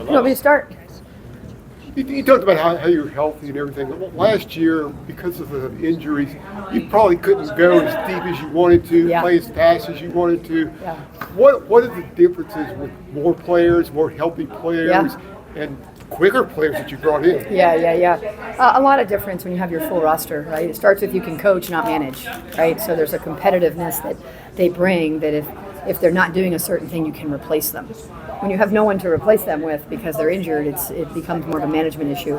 You want me to start? You talked about how you're healthy and everything. Last year, because of the injuries, you probably couldn't go as deep as you wanted to, play as fast as you wanted to. Yeah. What are the differences with more players, more healthy players, and quicker players that you brought in? A lot of difference when you have your full roster, right? It starts with you can coach, not manage, right? So there's a competitiveness that they bring that if they're not doing a certain thing, you can replace them. When you have no one to replace them with because they're injured, it becomes more of a management issue.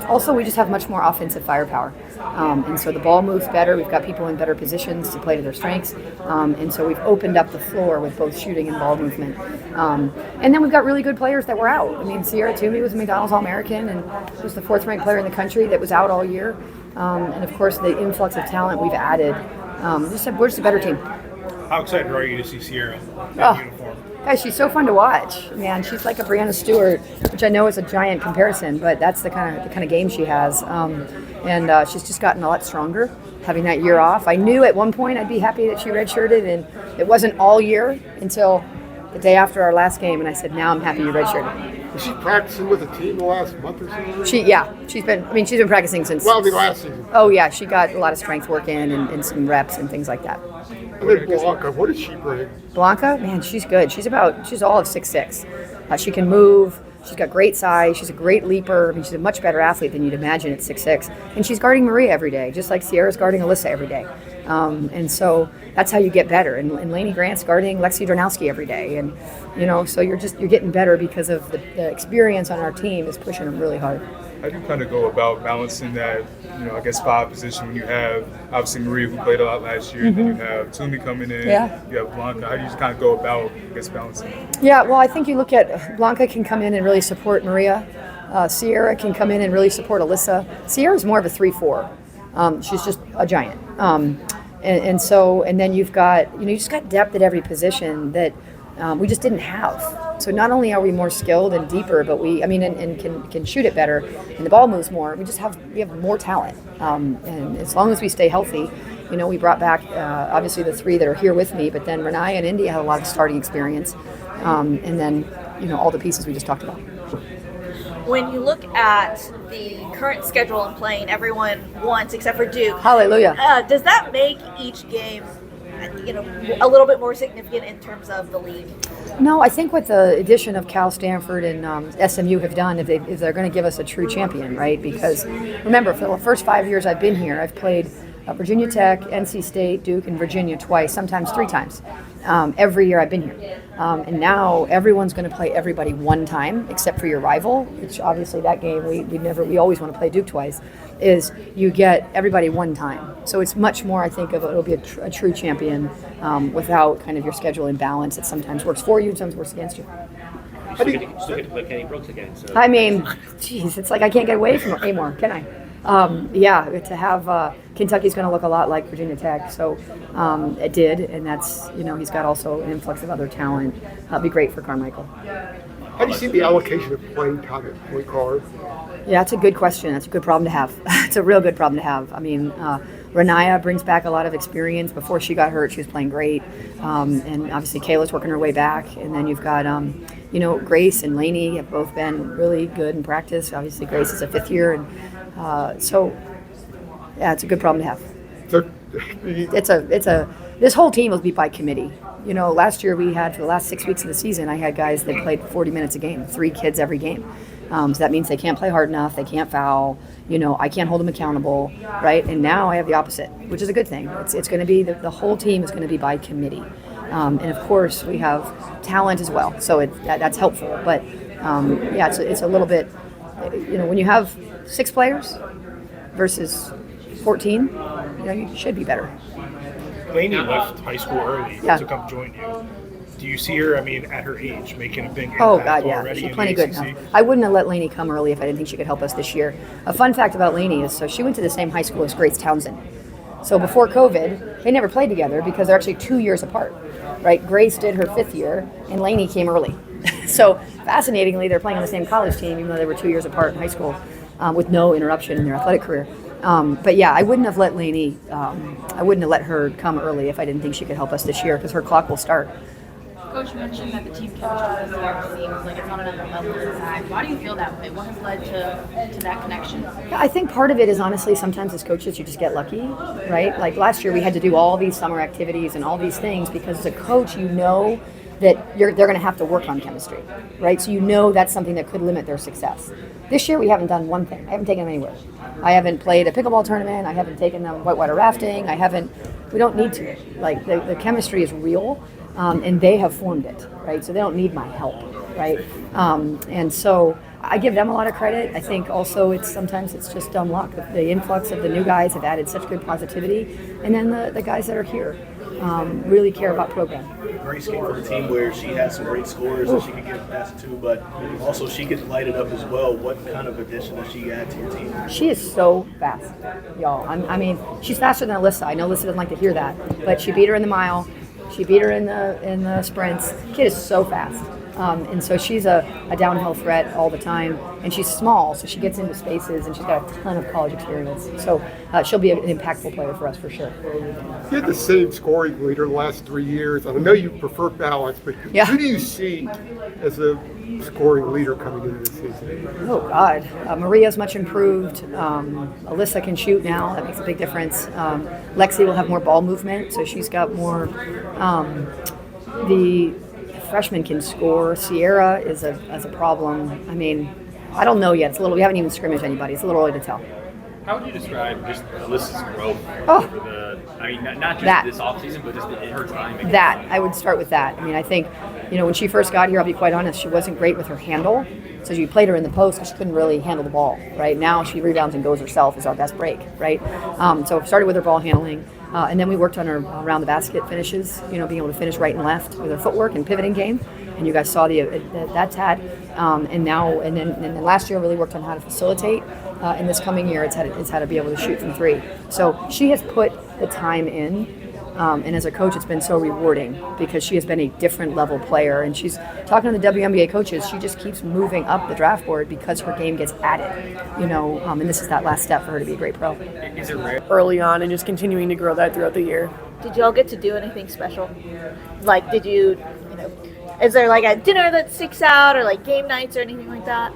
Also, we just have much more offensive firepower. And so the ball moves better. We've got people in better positions to play to their strengths. And so we've opened up the floor with both shooting and ball movement. And then we've got really good players that were out. I mean, Sierra Toomey was a McDonald's All-American and was the 4th-ranked player in the country that was out all year. And, of course, the influx of talent we've added. We're just a better team. How excited are you to see Sierra in uniform? Guys, she's so fun to watch. Man, she's like a Brianna Stewart, which I know is a giant comparison, but that's the kind of game she has. And she's just gotten a lot stronger, having that year off. I knew at one point I'd be happy that she redshirted, and it wasn't all year until the day after our last game, and I said, now I'm happy you redshirted. Was she practicing with the team the last month or so? She's been practicing since. Well, the last season. Oh yeah, she got a lot of strength work in and some reps and things like that. And then Blanca, what does she bring? Blanca, man, she's good. She's all of 6'6". She can move. She's got great size. She's a great leaper. I mean, she's a much better athlete than you'd imagine at 6'6". And she's guarding Maria every day, just like Sierra's guarding Alyssa every day. And so that's how you get better. And Lainey Grant's guarding Lexi Donarski every day. And, so you're getting better because of the experience on our team is pushing them really hard. How do you kind of go about balancing that, 5 position when you have, obviously, Maria, who played a lot last year, and then you have Toomey coming in, you have Blanca. How do you just kind of go about, balancing? Yeah, well, I think you look at Blanca can come in and really support Maria. Sierra can come in and really support Alyssa. Sierra's more of a 3-4. She's just a giant. And then you've got, you just got depth at every position that we just didn't have. So not only are we more skilled and deeper, but and can shoot it better, and the ball moves more. We have more talent. And as long as we stay healthy, we brought back obviously the 3 that are here with me, but then Renaya and India have a lot of starting experience, and then all the pieces we just talked about. When you look at the current schedule and playing everyone once except for Duke, hallelujah, does that make each game a little bit more significant in terms of the league? No, I think what the addition of Cal, Stanford, and SMU have done, if they're going to give us a true champion, right? Because remember, for the first 5 years I've been here, I've played Virginia Tech, NC State, Duke, and Virginia twice, sometimes 3 times. Every year I've been here. And now everyone's going to play everybody one time, except for your rival, which obviously that game we always want to play Duke twice, is you get everybody one time. So it's much more, I think, it'll be a true champion without kind of your schedule imbalance. It sometimes works for you, sometimes works against you. You still get to play Kenny Brooks again. So. I mean, geez, it's like I can't get away from it anymore, can I? To have Kentucky's going to look a lot like Virginia Tech, so it did, and that's he's got also an influx of other talent. It'll be great for Carmichael. How do you see the allocation of playing time at point guard? Yeah, that's a good question. That's a good problem to have. It's a real good problem to have. I mean, Renaya brings back a lot of experience. Before she got hurt, she was playing great, and obviously Kayla's working her way back. And then you've got Grace and Lainey have both been really good in practice. Obviously, Grace is a 5th year, and it's a good problem to have. This whole team will be by committee. Last year we had, for the last 6 weeks of the season, I had guys that played 40 minutes a game, 3 kids every game. So that means they can't play hard enough, they can't foul, I can't hold them accountable, right? And now I have the opposite, which is a good thing. It's going to be, the whole team is going to be by committee. And of course we have talent as well, so that's helpful. But it's a little bit, when you have 6 players versus 14, you should be better. Lainey left high school early to come join you. Do you see her, at her age, making a big impact already? She's plenty good now. I wouldn't have let Lainey come early if I didn't think she could help us this year. A fun fact about Lainey is, so she went to the same high school as Grace Townsend. So before COVID, they never played together because they're actually 2 years apart, right? Grace did her 5th year, and Lainey came early. So fascinatingly, they're playing on the same college team, even though they were 2 years apart in high school, with no interruption in their athletic career. I wouldn't have let Lainey, I wouldn't have let her come early if I didn't think she could help us this year, because her clock will start. Coach mentioned that the team chemistry this year seems like it's on another level inside. Why do you feel that way? What has led to that connection? I think part of it is honestly sometimes as coaches you just get lucky, right? Like last year we had to do all these summer activities and all these things because as a coach you know that they're going to have to work on chemistry, right? So you know that's something that could limit their success. This year we haven't done one thing. I haven't taken them anywhere. I haven't played a pickleball tournament. I haven't taken them whitewater rafting. We don't need to. Like the chemistry is real, and they have formed it, right? So they don't need my help, right? And so I give them a lot of credit. I think also sometimes it's just dumb luck. The influx of the new guys have added such good positivity, and then the guys that are here really care about program. Grace came from a team where she has some great scores that she could get past to, but also she could light it up as well. What kind of addition does she add to your team? She is so fast, y'all. I mean, she's faster than Alyssa. I know Alyssa doesn't like to hear that, but she beat her in the mile. She beat her in the sprints. Kid is so fast. And so she's a downhill threat all the time, and she's small, so she gets into spaces, and she's got a ton of college experience. So she'll be an impactful player for us for sure. You had the same scoring leader the last 3 years. I know you prefer balance, but who do you see as a scoring leader coming into this season? Oh, God. Maria's much improved. Alyssa can shoot now. That makes a big difference. Lexi will have more ball movement, so she's got more. The freshman can score. Sierra is a problem. I mean, I don't know yet. We haven't even scrimmaged anybody. It's a little early to tell. How would you describe just Alyssa's growth over not just this offseason, but just in her time? I would start with that. I mean, I think, when she first got here, I'll be quite honest, she wasn't great with her handle. So you played her in the post because she couldn't really handle the ball, right? Now she rebounds and goes herself is our best break, right? So started with her ball handling. And then we worked on her around the basket finishes, being able to finish right and left with her footwork and pivoting game. And you guys saw that's had. And then last year really worked on how to facilitate. And this coming year, it's how to be able to shoot from three. So she has put the time in. And as a coach, it's been so rewarding because she has been a different level player. And she's talking to the WNBA coaches. She just keeps moving up the draft board because her game gets added, and this is that last step for her to be a great pro. Is it rare? Early on and just continuing to grow that throughout the year. Did y'all get to do anything special? Like, did you, is there like a dinner that sticks out or like game nights or anything like that?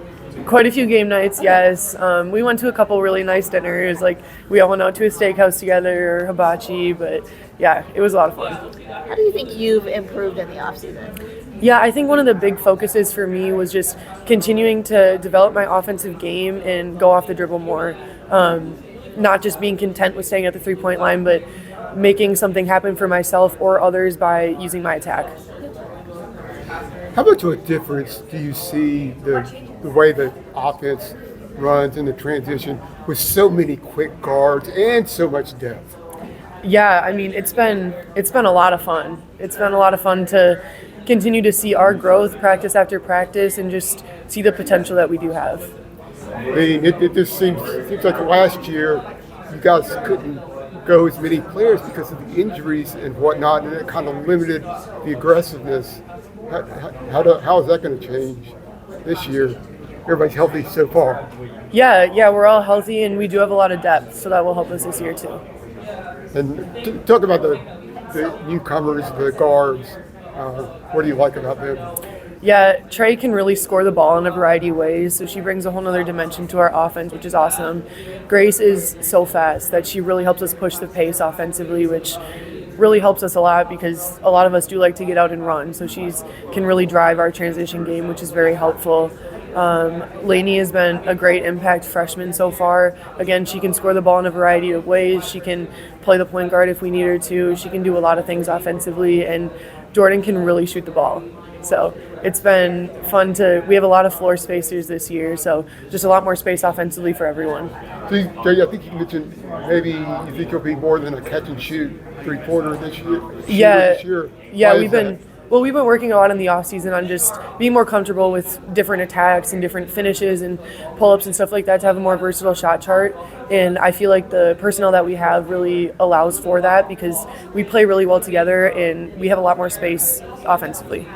Quite a few game nights, yes. We went to a couple really nice dinners. Like, we all went out to a steakhouse together or hibachi, but yeah, it was a lot of fun. How do you think you've improved in the offseason? Yeah, I think one of the big focuses for me was just continuing to develop my offensive game and go off the dribble more. Not just being content with staying at the three-point line, but making something happen for myself or others by using my attack. How much of a difference do you see the way the offense runs in the transition with so many quick guards and so much depth? Yeah, I mean, it's been a lot of fun. It's been a lot of fun to continue to see our growth practice after practice and just see the potential that we do have. I mean, it just seems like last year you guys couldn't go as many players because of the injuries and whatnot, and it kind of limited the aggressiveness. How is that going to change this year? Everybody's healthy so far. Yeah, we're all healthy and we do have a lot of depth, so that will help us this year too. And talk about the newcomers, the guards. What do you like about them? Yeah, Trey can really score the ball in a variety of ways, so she brings a whole other dimension to our offense, which is awesome. Grace is so fast that she really helps us push the pace offensively, which really helps us a lot because a lot of us do like to get out and run, so she can really drive our transition game, which is very helpful. Lainey has been a great impact freshman so far. Again, she can score the ball in a variety of ways. She can play the point guard if we need her to. She can do a lot of things offensively, and Jordan can really shoot the ball. So it's been fun we have a lot of floor spacers this year, so just a lot more space offensively for everyone. So I think you mentioned maybe you think you'll be more than a catch and shoot three-pointer this year. Yeah, we've been working a lot in the off season on just being more comfortable with different attacks and different finishes and pull-ups and stuff like that to have a more versatile shot chart. And I feel like the personnel that we have really allows for that because we play really well together and we have a lot more space offensively.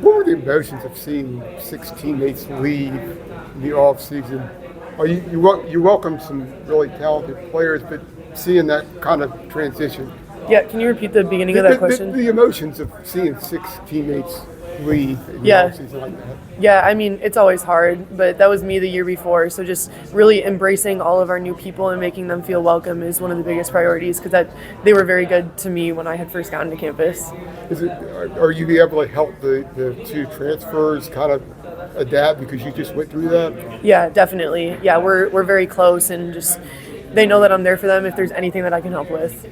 What were the emotions of seeing 6 teammates leave in the off season? You welcome some really talented players, but seeing that kind of transition. Yeah, can you repeat the beginning of that question? The emotions of seeing 6 teammates leave in the offseason like that. Yeah, I mean, it's always hard, but that was me the year before. So just really embracing all of our new people and making them feel welcome is one of the biggest priorities because they were very good to me when I had first gotten to campus. Are you able to help the 2 transfers kind of adapt because you just went through that? Yeah, definitely. Yeah, we're very close and just they know that I'm there for them if there's anything that I can help with.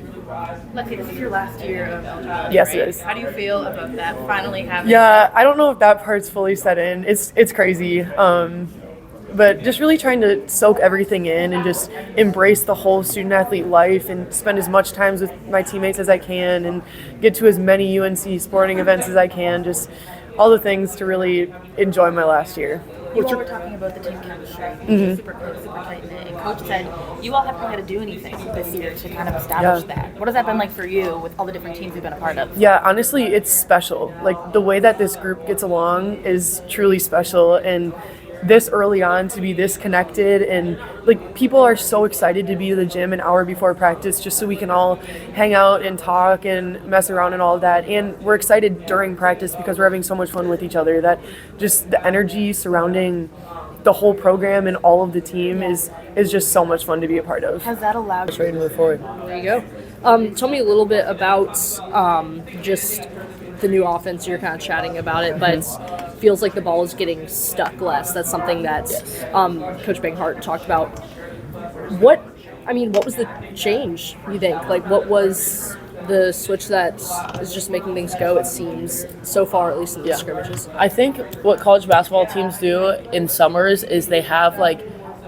Lexi, this is your last year of eligibility. Yes, right? it is. How do you feel about that finally happening? Yeah, I don't know if that part's fully set in. It's crazy. But just really trying to soak everything in and just embrace the whole student athlete life and spend as much time with my teammates as I can and get to as many UNC sporting events as I can. Just all the things to really enjoy my last year. You all were talking about the team chemistry, super close, super tight knit. And Coach said you all haven't had to do anything this year to kind of establish that. What has that been like for you with all the different teams you've been a part of? Yeah, honestly, it's special. Like the way that this group gets along is truly special, and this early on to be this connected and like people are so excited to be to the gym an hour before practice just so we can all hang out and talk and mess around and all of that, and we're excited during practice because we're having so much fun with each other that just the energy surrounding the whole program and all of the team is just so much fun to be a part of. Has that allowed you Ready to move forward. There you go. Tell me a little bit about just the new offense. You're kind of chatting about it, but it feels like the ball is getting stuck less. That's something that Coach Banghart talked about. What was the change, you think? Like, what was the switch that is just making things go, it seems, so far, at least in the scrimmages? I think what college basketball teams do in summers is they have, like,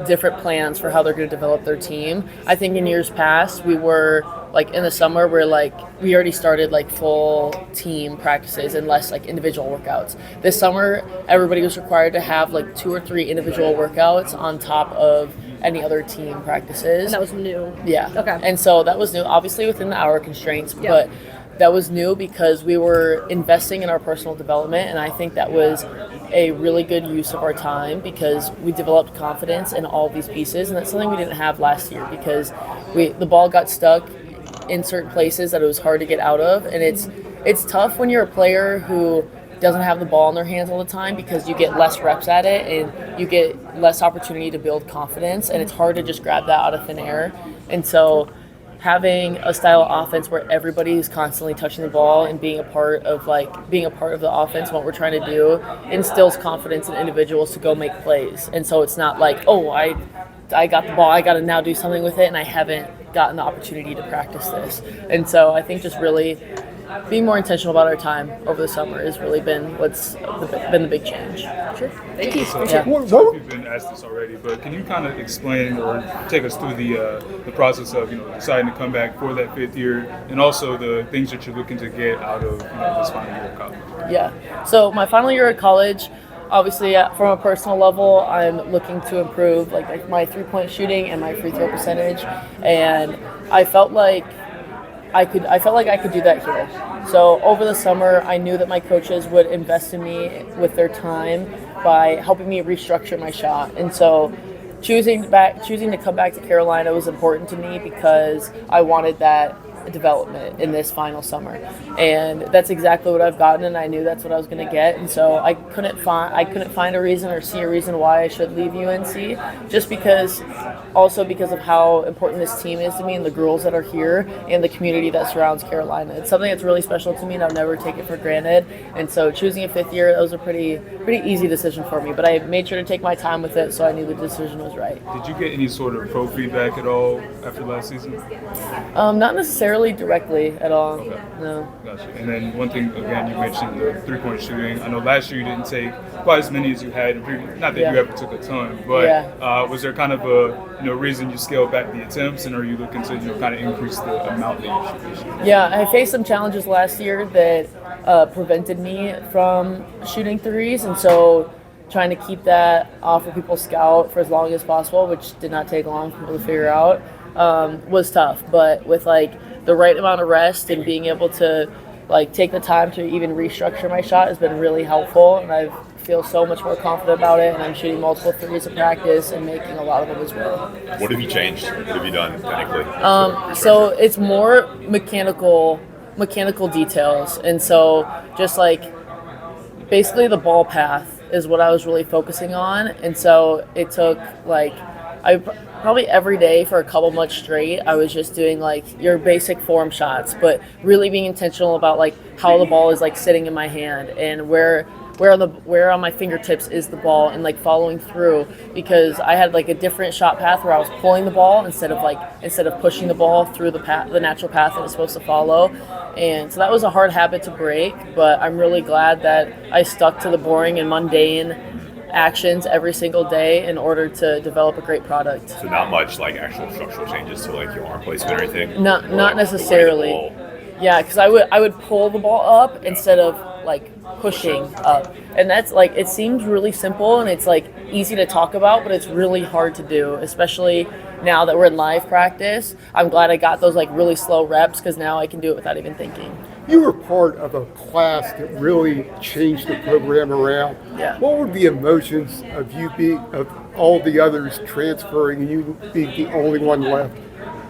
different plans for how they're going to develop their team. I think in years past, we were, like, in the summer, we already started, like, full team practices and less, like, individual workouts. This summer, everybody was required to have, like, 2 or 3 individual workouts on top of any other team practices. And that was new. Yeah. Okay. And so that was new, obviously within the hour constraints, but that was new because we were investing in our personal development, and I think that was a really good use of our time because we developed confidence in all these pieces, and that's something we didn't have last year because the ball got stuck in certain places that it was hard to get out of, and it's tough when you're a player who doesn't have the ball in their hands all the time because you get less reps at it and you get less opportunity to build confidence, and it's hard to just grab that out of thin air. And so having a style of offense where everybody is constantly touching the ball and being a part of the offense and what we're trying to do instills confidence in individuals to go make plays. And so it's not like, oh, I got the ball, I got to now do something with it, and I haven't gotten the opportunity to practice this. And so I think just really being more intentional about our time over the summer has really been been the big change. Sure. Thank you. So, you've been asked this already, but can you kind of explain or take us through the process of deciding to come back for that 5th year, and also the things that you're looking to get out of this final year of college? Yeah. So my final year of college, obviously from a personal level, I'm looking to improve like my 3-point shooting and my free throw percentage, and I felt like I could do that here. So over the summer, I knew that my coaches would invest in me with their time by helping me restructure my shot. And so choosing to come back to Carolina was important to me because I wanted that development in this final summer, and that's exactly what I've gotten, and I knew that's what I was going to get. And so I couldn't find a reason or see a reason why I should leave UNC, just because of how important this team is to me and the girls that are here and the community that surrounds Carolina. It's something that's really special to me, and I'll never take it for granted. And so choosing a 5th year, that was a pretty easy decision for me, but I made sure to take my time with it, so I knew the decision was right. Did you get any sort of pro feedback at all after last season? Not necessarily directly at all. Okay. No. Gotcha. And then one thing, again, you mentioned the 3-point shooting. I know last year you didn't take quite as many as you had in previous. Not that you ever took a ton, but was there kind of a reason you scaled back the attempts, and are you looking to kind of increase the amount that you shoot this year? Yeah, I faced some challenges last year that prevented me from shooting threes, and so trying to keep that off of people's scout for as long as possible, which did not take long for people to figure out, was tough. But with the right amount of rest and being able to take the time to even restructure my shot has been really helpful, and I feel so much more confident about it, and I'm shooting multiple threes in practice and making a lot of them as well. What have you changed? What have you done technically? So it's more mechanical details, and so just like basically the ball path is what I was really focusing on, and so it took like probably every day for a couple months straight, I was just doing like your basic form shots, but really being intentional about like how the ball is like sitting in my hand and where on my fingertips is the ball, and like following through, because I had like a different shot path where I was pulling the ball instead of pushing the ball through the natural path that it's supposed to follow. And so that was a hard habit to break, but I'm really glad that I stuck to the boring and mundane actions every single day in order to develop a great product. So not much like actual structural changes to like your arm placement or anything? Not necessarily. Yeah, because I would pull the ball up instead of like pushing up, and that's like, it seems really simple and it's like easy to talk about, but it's really hard to do, especially now that we're in live practice. I'm glad I got those like really slow reps, because now I can do it without even thinking. You were part of a class that really changed the program around. Yeah. What were the emotions of all the others transferring and you being the only one left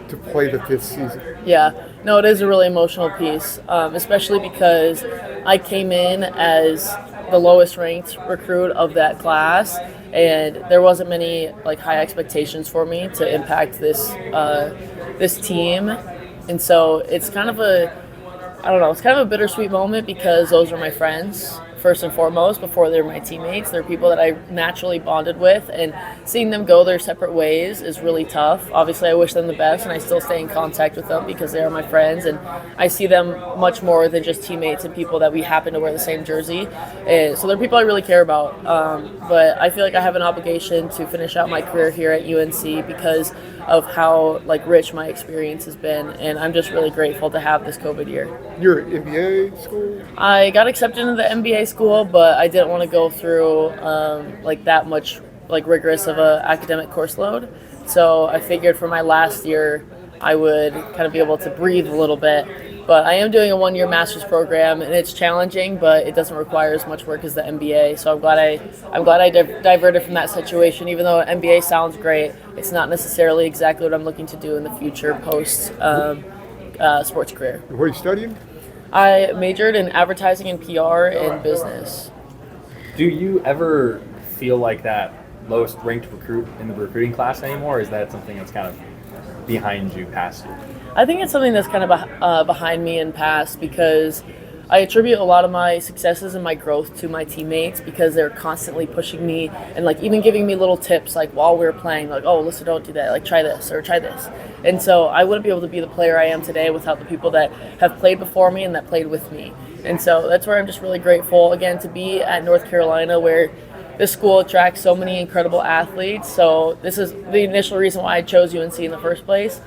to play the 5th season? Yeah, no, it is a really emotional piece, especially because I came in as the lowest ranked recruit of that class, and there wasn't many like high expectations for me to impact this team, and so it's kind of a bittersweet moment, because those are my friends first and foremost before they're my teammates. They're people that I naturally bonded with, and seeing them go their separate ways is really tough. Obviously, I wish them the best, and I still stay in contact with them because they are my friends, and I see them much more than just teammates and people that we happen to wear the same jersey. And so they're people I really care about. But I feel like I have an obligation to finish out my career here at UNC because of how like rich my experience has been, and I'm just really grateful to have this COVID year. You're at MBA school? I got accepted into the MBA school, but I didn't want to go through like that much like rigorous of a academic course load. So I figured for my last year I would kind of be able to breathe a little bit. But I am doing a 1-year master's program, and it's challenging, but it doesn't require as much work as the MBA. So I'm glad I diverted from that situation. Even though MBA sounds great, it's not necessarily exactly what I'm looking to do in the future post sports career. What are you studying? I majored in advertising and PR and business. Do you ever feel like that lowest ranked recruit in the recruiting class anymore, or is that something that's kind of behind you, past you? I think it's something that's kind of behind me and past, because I attribute a lot of my successes and my growth to my teammates, because they're constantly pushing me and like even giving me little tips like while we were playing, like, oh, Alyssa, don't do that, like try this or try this. And so I wouldn't be able to be the player I am today without the people that have played before me and that played with me. And so that's where I'm just really grateful, again, to be at North Carolina, where this school attracts so many incredible athletes. So this is the initial reason why I chose UNC in the first place,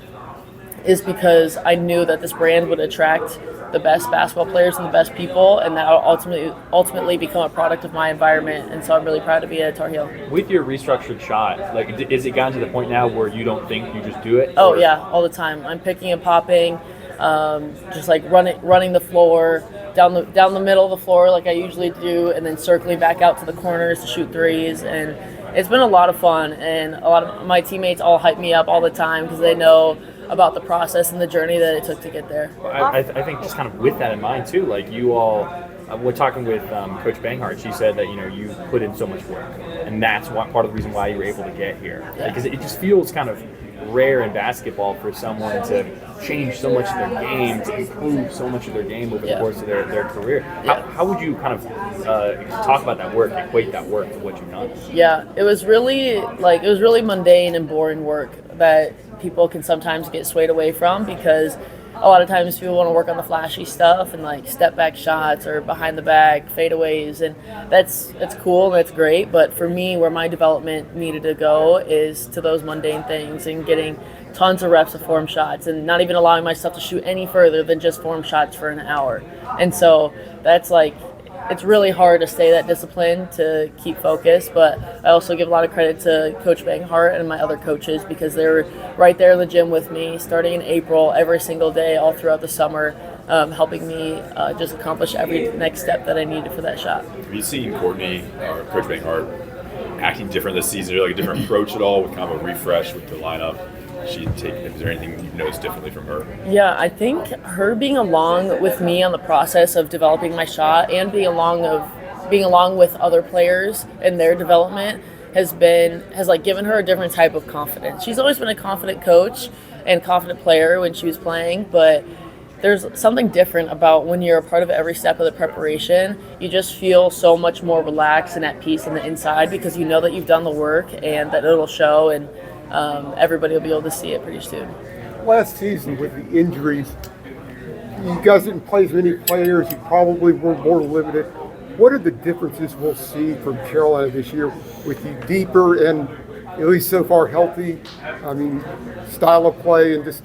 is because I knew that this brand would attract the best basketball players and the best people, and that will ultimately become a product of my environment. And so I'm really proud to be a Tar Heel. With your restructured shot, like, is it gotten to the point now where you don't think, you just do it? Oh yeah, all the time. I'm picking and popping, just like running the floor down the middle of the floor like I usually do, and then circling back out to the corners to shoot threes. And it's been a lot of fun, and a lot of my teammates all hype me up all the time because they know about the process and the journey that it took to get there. I think just kind of with that in mind too, like you all, we're talking with Coach Banghart. She said that you put in so much work, and that's part of the reason why you were able to get here. Because it just feels kind of rare in basketball for someone to change so much of their game, to improve so much of their game over the course of their career. How would you kind of talk about that work, equate that work to what you've done? Yeah, it was really mundane and boring work that people can sometimes get swayed away from, because a lot of times people want to work on the flashy stuff and like step back shots or behind the back fadeaways, and that's cool and that's great. But for me, where my development needed to go is to those mundane things and getting tons of reps of form shots and not even allowing myself to shoot any further than just form shots for an hour. And so that's like, it's really hard to stay that disciplined, to keep focused. But I also give a lot of credit to Coach Banghart and my other coaches, because they were right there in the gym with me starting in April every single day all throughout the summer, helping me just accomplish every next step that I needed for that shot. Have you seen Courtney or Coach Banghart acting different this season, or like a different approach at all with kind of a refresh with the lineup? Is there anything you've noticed differently from her? Yeah, I think her being along with me on the process of developing my shot and being along with other players in their development has given her a different type of confidence. She's always been a confident coach and confident player when she was playing, but there's something different about when you're a part of every step of the preparation. You just feel so much more relaxed and at peace on the inside because you know that you've done the work and that it'll show, and everybody will be able to see it pretty soon. Last season with the injuries, you guys didn't play as many players. You probably were more limited. What are the differences we'll see from Carolina this year with you deeper and at least so far healthy? I mean, style of play and just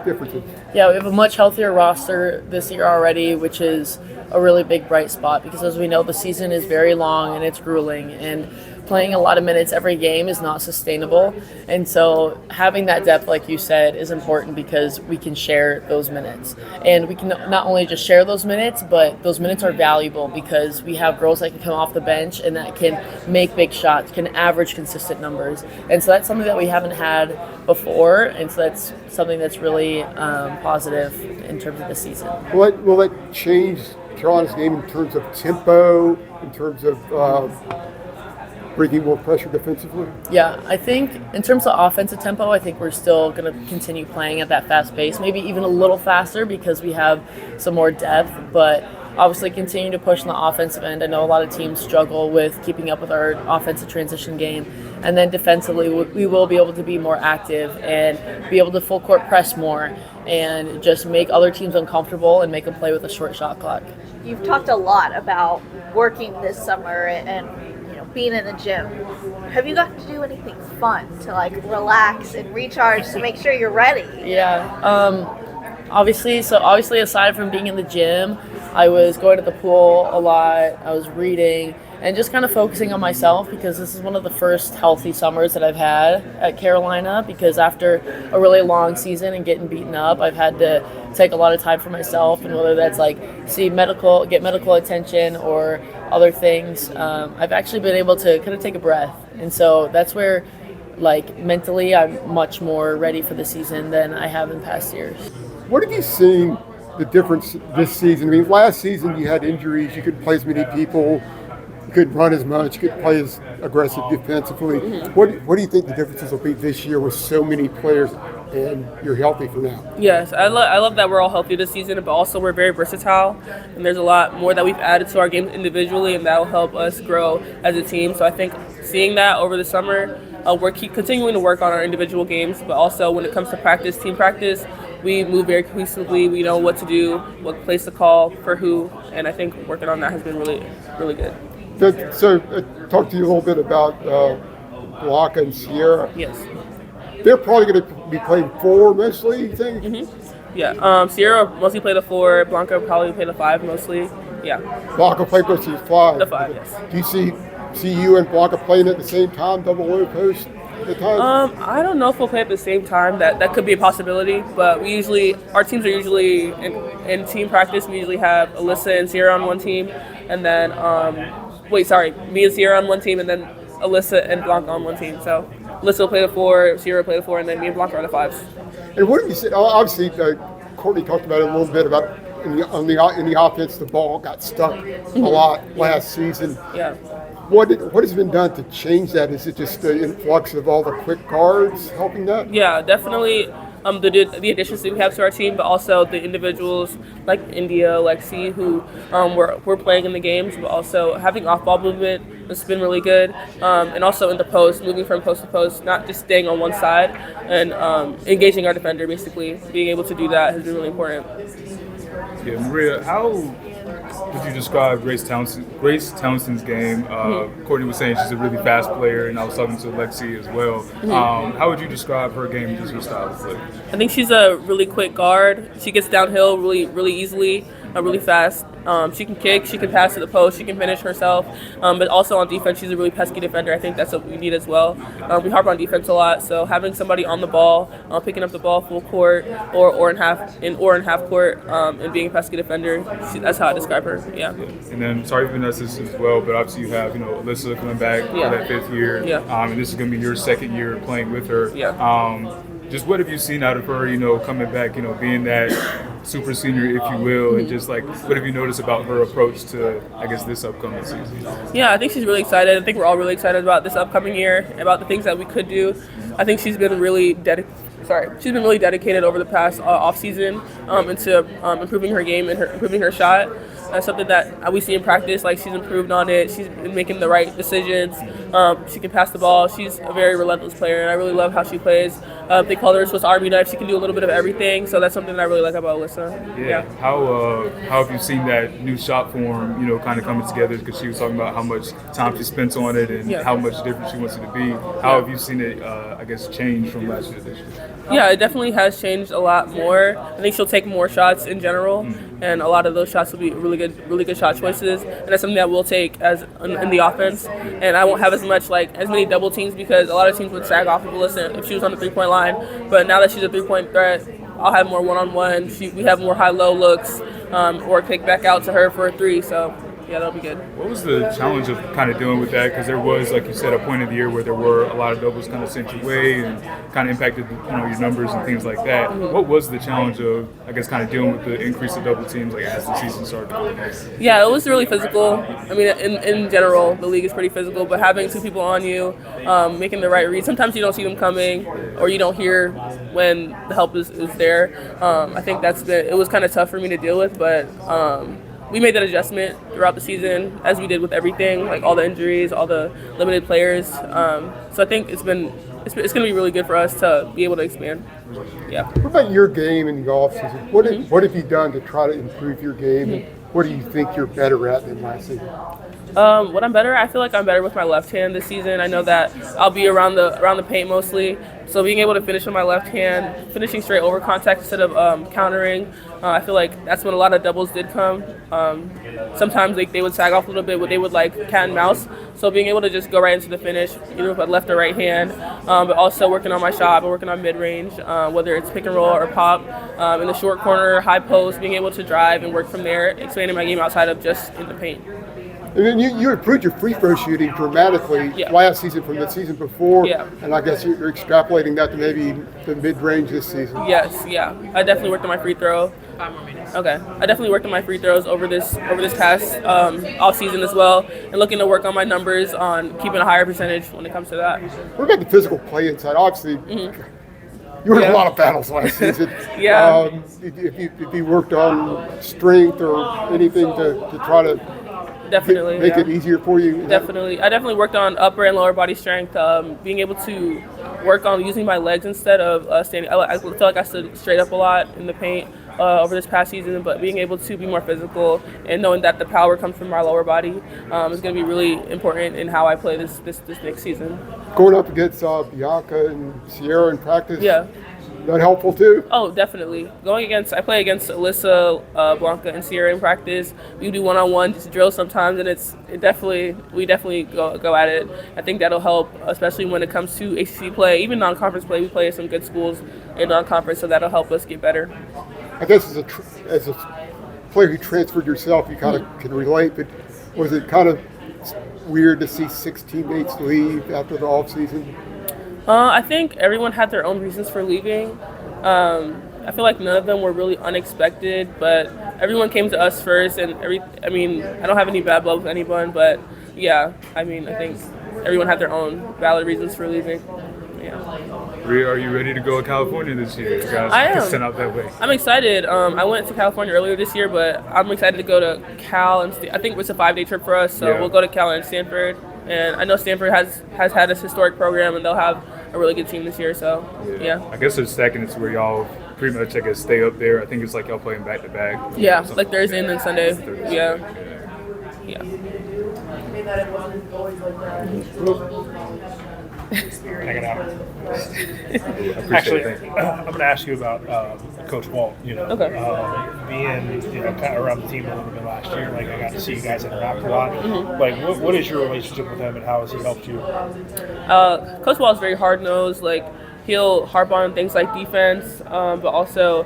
differences. Yeah, we have a much healthier roster this year already, which is a really big bright spot because, as we know, the season is very long and it's grueling, and playing a lot of minutes every game is not sustainable. And so having that depth, like you said, is important because we can share those minutes. And we can not only just share those minutes, but those minutes are valuable because we have girls that can come off the bench and that can make big shots, can average consistent numbers. And so that's something that we haven't had before. And so that's something that's really positive in terms of the season. Will it change Carolina's game in terms of tempo, in terms of bringing more pressure defensively? Yeah, I think in terms of offensive tempo, I think we're still going to continue playing at that fast pace, maybe even a little faster because we have some more depth, but obviously continue to push on the offensive end. I know a lot of teams struggle with keeping up with our offensive transition game. And then defensively, we will be able to be more active and be able to full court press more and just make other teams uncomfortable and make them play with a short shot clock. You've talked a lot about working this summer and being in the gym. Have you got to do anything fun to relax and recharge to make sure you're ready? Yeah. Obviously aside from being in the gym, I was going to the pool a lot. I was reading and just kind of focusing on myself because this is one of the first healthy summers that I've had at Carolina, because after a really long season and getting beaten up, I've had to take a lot of time for myself, and whether that's get medical attention or other things, I've actually been able to kind of take a breath. And so that's where mentally I'm much more ready for the season than I have in past years. What have you seen the difference this season? I mean, last season you had injuries, you couldn't play as many people, you couldn't run as much, you couldn't play as aggressive defensively. Mm-hmm. What do you think the differences will be this year with so many players and you're healthy for now? Yes, I love that we're all healthy this season, but also we're very versatile, and there's a lot more that we've added to our games individually, and that will help us grow as a team. So I think seeing that over the summer, we're continuing to work on our individual games, but also when it comes to team practice, we move very cohesively. We know what to do, what place to call for who, and I think working on that has been really, really good. So talk to you a little bit about Blanca and Sierra. Yes. They're probably going to be playing 4 mostly, you think? Mm-hmm. Yeah. Sierra mostly play the 4. Blanca probably play the 5 mostly. Yeah. Blanca play mostly 5. The 5, yes. Do you see you and Blanca playing at the same time, double low post at the time? I don't know if we'll play at the same time. That could be a possibility. But our teams are usually in team practice. We usually have Alyssa and Sierra on one team, and then me and Sierra on one team, and then Alyssa and Blanca on one team. So Alyssa will play the 4, Sierra will play the 4, and then me and Blanca are the 5s. And what did you say? Obviously, Courtney talked about it a little bit about in the offense, the ball got stuck a lot last season. Yeah. What has been done to change that? Is it just the influx of all the quick guards helping that? Yeah, definitely. The additions that we have to our team, but also the individuals like India, Lexi, who we're playing in the games, but also having off-ball movement has been really good, and also in the post, moving from post to post, not just staying on one side, and engaging our defender, basically. Being able to do that has been really important. Yeah, Maria, how would you describe Grace Townsend's game? Courtney was saying she's a really fast player, and I was talking to Lexi as well. How would you describe her game, just her style of play? I think she's a really quick guard. She gets downhill really, really easily, really fast. She can kick, she can pass to the post, she can finish herself, but also on defense, she's a really pesky defender. I think that's what we need as well. We harp on defense a lot, so having somebody on the ball, picking up the ball full court or in half court, and being a pesky defender, that's how I describe her. Yeah. And then, sorry for missing this as well, but obviously you have Alyssa coming back for that 5th year. Yeah. And this is going to be your 2nd year playing with her. Yeah. Just what have you seen out of her, coming back, being that super senior, if you will, and just like what have you noticed about her approach to, I guess, this upcoming season? Yeah, I think she's really excited. I think we're all really excited about this upcoming year, about the things that we could do. I think she's been really dedicated over the past off season into improving her game and improving her shot. That's something that we see in practice. Like, she's improved on it. She's been making the right decisions. She can pass the ball. She's a very relentless player, and I really love how she plays. They call her a Swiss Army knife. She can do a little bit of everything, so that's something that I really like about Alyssa. Yeah. How have you seen that new shot form, kind of coming together? Because she was talking about how much time she spends on it and how much different she wants it to be. How have you seen it, I guess, change from last year to this year? Yeah, it definitely has changed a lot more. I think she'll take more shots in general, and a lot of those shots will be really good shot choices, and that's something that we'll take as in the offense. And I won't have as many double teams because a lot of teams would sag off of Alyssa if she was on the 3-point line. But now that she's a 3-point threat, I'll have more one-on-one. We have more high-low looks, or kick back out to her for a 3. So. Yeah, that'll be good. What was the challenge of kind of dealing with that? Because there was, like you said, a point of the year where there were a lot of doubles kind of sent your way and kind of impacted, your numbers and things like that. Mm-hmm. What was the challenge of, I guess, kind of dealing with the increase of double teams, like as the season started? Yeah, it was really physical. I mean, in general, the league is pretty physical, but having 2 people on you, making the right read. Sometimes you don't see them coming, or you don't hear when the help is there. I think it was kind of tough for me to deal with, but. We made that adjustment throughout the season, as we did with everything, like all the injuries, all the limited players. So I think it's going to be really good for us to be able to expand. Yeah. What about your game in the offseason? What have you done to try to improve your game? And what do you think you're better at than last season? What I'm better at, I feel like I'm better with my left hand this season. I know that I'll be around the paint mostly. So being able to finish with my left hand, finishing straight over contact instead of countering, I feel like that's when a lot of doubles did come. Sometimes they would sag off a little bit, but they would like cat and mouse. So being able to just go right into the finish, either with my left or right hand, but also working on my shot, but working on mid-range, whether it's pick and roll or pop, in the short corner, high post, being able to drive and work from there, expanding my game outside of just in the paint. And then you improved your free throw shooting dramatically last season from the season before, and I guess you're extrapolating that to maybe the mid-range this season. Yes, yeah. I definitely worked on my free throw. Okay. I definitely worked on my free throws over this past off season as well, and looking to work on my numbers on keeping a higher percentage when it comes to that. What about the physical play inside? Obviously, you were in a lot of battles last season. If you worked on strength or anything to try to definitely make it easier for you. I definitely worked on upper and lower body strength. Being able to work on using my legs instead of standing. I feel like I stood straight up a lot in the paint over this past season, but being able to be more physical and knowing that the power comes from my lower body is going to be really important in how I play this next season. Going up against Bianca and Sierra in practice. Yeah. That helpful too? Oh, definitely. I play against Alyssa, Blanca, and Sierra in practice. We do one-on-one drill sometimes, and we definitely go at it. I think that'll help, especially when it comes to ACC play, even non-conference play. We play at some good schools in non-conference, so that'll help us get better. I guess as a player who transferred yourself, you kind of can relate, but was it kind of weird to see 6 teammates leave after the off season? I think everyone had their own reasons for leaving. I feel like none of them were really unexpected, but everyone came to us first, and I don't have any bad blood with anyone, but yeah, I think everyone had their own valid reasons for leaving. Yeah. Are you ready to go to California this year? You guys I am. Sent out that way. I'm excited. I went to California earlier this year, but I'm excited to go to Cal, and I think it's a 5-day trip for us, so we'll go to Cal and Stanford. And I know Stanford has had this historic program, and they'll have a really good team this year. So, yeah. I guess they're stacking it to where y'all pretty much, I guess, stay up there. I think it's like y'all playing back to back. Yeah, like Thursday and then Sunday. Yeah. Hanging out. Actually, I'm going to ask you about Coach Walt. Okay. Being kind of around the team a little bit last year, like I got to see you guys interact a lot. Like, what is your relationship with him, and how has he helped you? Coach Walt is very hard nosed. Like he'll harp on things like defense, but also.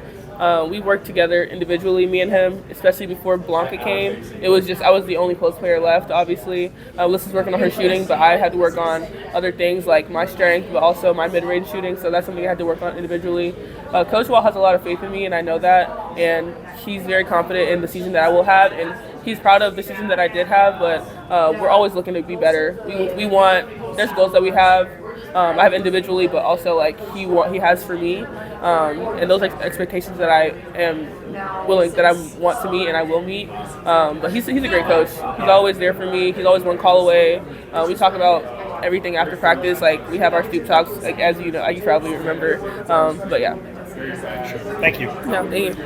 We worked together individually, me and him, especially before Blanca came. It was just I was the only post player left, obviously. Alyssa's working on her shooting, but I had to work on other things like my strength, but also my mid-range shooting, so that's something I had to work on individually. Coach Wall has a lot of faith in me, and I know that, and he's very confident in the season that I will have, and he's proud of the season that I did have, but we're always looking to be better. We want, there's goals that we have. I have individually, but also like he has for me, and those expectations that I want to meet and I will meet. But he's a great coach. He's always there for me. He's always one call away. We talk about everything after practice. Like we have our stoop talks, like as you know, you probably remember. But yeah. Thank you. No, thank you.